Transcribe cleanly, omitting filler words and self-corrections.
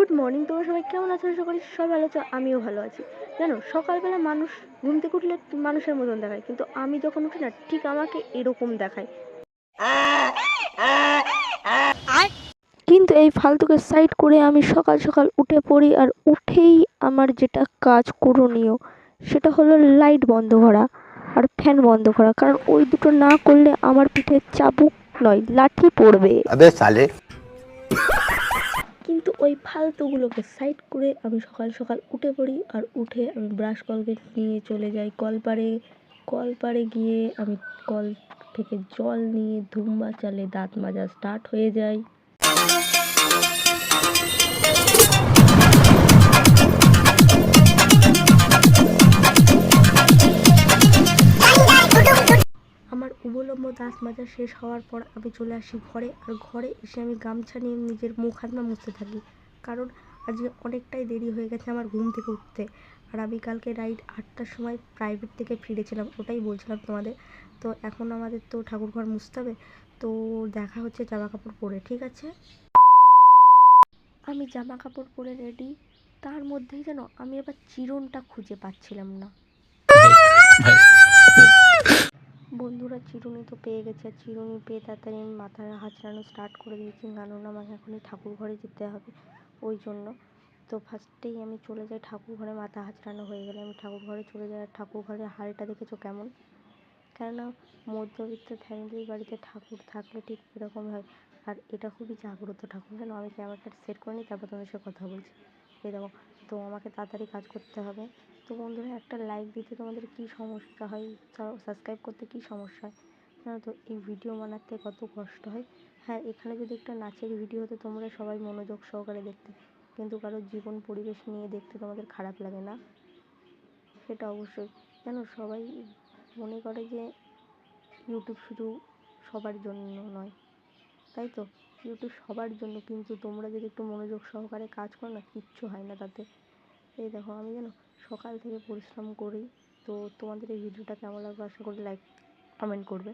Good morning, তোমরা সবাই কেমন আছো? আশা করি সবাই ভালো আছো, আমিও ভালো আছি। জানো, সকালবেলা মানুষ ঘুম থেকে উঠলে মানুষের মতন দেখায়, কিন্তু আমি যখন উঠি না ঠিক আমাকে এরকম দেখায়। কিন্তু এই ফালতুকে সাইড করে আমি সকাল সকাল উঠে পড়ি, আর উঠেই আমার যেটা কাজ করণীয় সেটা হলো লাইট বন্ধ করা আর ফ্যান বন্ধ করা, কারণ ওই দুটো না করলে আমার পিঠে চাবুক নয় লাঠি পড়বে। अबे साले। কিন্তু ওই ফালতুগুলোকে সাইড করে আমি সকাল সকাল উঠে পড়ি, আর উঠে আমি ব্রাশ কলগেট নিয়ে চলে যাই কলপাড়ে। কলপাড়ে গিয়ে আমি কল থেকে জল নিয়ে ধুম্বা চালে দাঁত মাজা স্টার্ট হয়ে যায়। আমার উবলম্ব দাঁত মাজা শেষ হওয়ার পর আমি চলে আসি ঘরে, আর ঘরে এসে আমি গামছা নিয়ে নিজের মুখ হাত পা মুছতে থাকি, কারণ আজকে অনেকটাই দেরি হয়ে গেছে আমার ঘুম থেকে উঠতে। আর আমি কালকে রাইট 8টার সময় প্রাইভেট থেকে ফিরেছিলাম, ওটাই বলছিলাম তোমাদের। তো এখন আমাদের তো ঠাকুরঘর মুছতে হবে, তো দেখা হচ্ছে জামা কাপড় পরে, ঠিক আছে? আমি জামা কাপড় পরে রেডি, তার মধ্যেই যেন আমি আবার চিরুনটা খুঁজে পাচ্ছিলাম না। বন্ধুরা চিরুনি তো পেয়ে গেছে, চিরুনি পেয়ে তাড়াতাড়ি আমি মাথায় হাঁচড়ানো স্টার্ট করে দিয়েছি, কারণ আমাকে এখনই ঠাকুর ঘরে যেতে হবে ওই জন্য। তো ফার্স্টেই আমি চলে যাই ঠাকুর ঘরে, মাথা হাঁচড়ানো হয়ে গেলে আমি ঠাকুর ঘরে চলে যাই। আর ঠাকুর ঘরের হালটা দেখেছো কেমন? কেননা মধ্যবিত্ত ফ্যামিলির বাড়িতে ঠাকুর থাকলে ঠিক এরকমই হয়। আর এটা খুবই জাগ্রত ঠাকুর, জানো? আমি ক্যামেরাটা সেট করে নিই, তারপর তোমাদের সাথে কথা বলছি। এই দেখো, তো আমাকে তাড়াতাড়ি কাজ করতে হবে। তো বন্ধুরা, একটা লাইক দিতে তোমাদের কী সমস্যা হয়, সাবস্ক্রাইব করতে কী সমস্যা হয় জানো তো? এই ভিডিও বানাতে কত কষ্ট হয়। হ্যাঁ, এখানে যদি একটা নাচের ভিডিও হতো তোমরা সবাই মনোযোগ সহকারে দেখতে, কিন্তু কারোর জীবন পরিবেশ নিয়ে দেখতে তোমাদের খারাপ লাগে না? সেটা অবশ্যই। জানো, সবাই মনে করে যে ইউটিউব শুধু সবার জন্য নয়, তাই তো? ইউটিউব সবার জন্য, কিন্তু তোমরা যদি একটু মনোযোগ সহকারে কাজ করো না, কিচ্ছু হয় না তাতে। এই দেখো, আমি যেন সকাল থেকে পরিশ্রম করি। তো তোমাদের এই ভিডিওটা কেমন লাগবে আশা করি লাইক কমেন্ট করবে।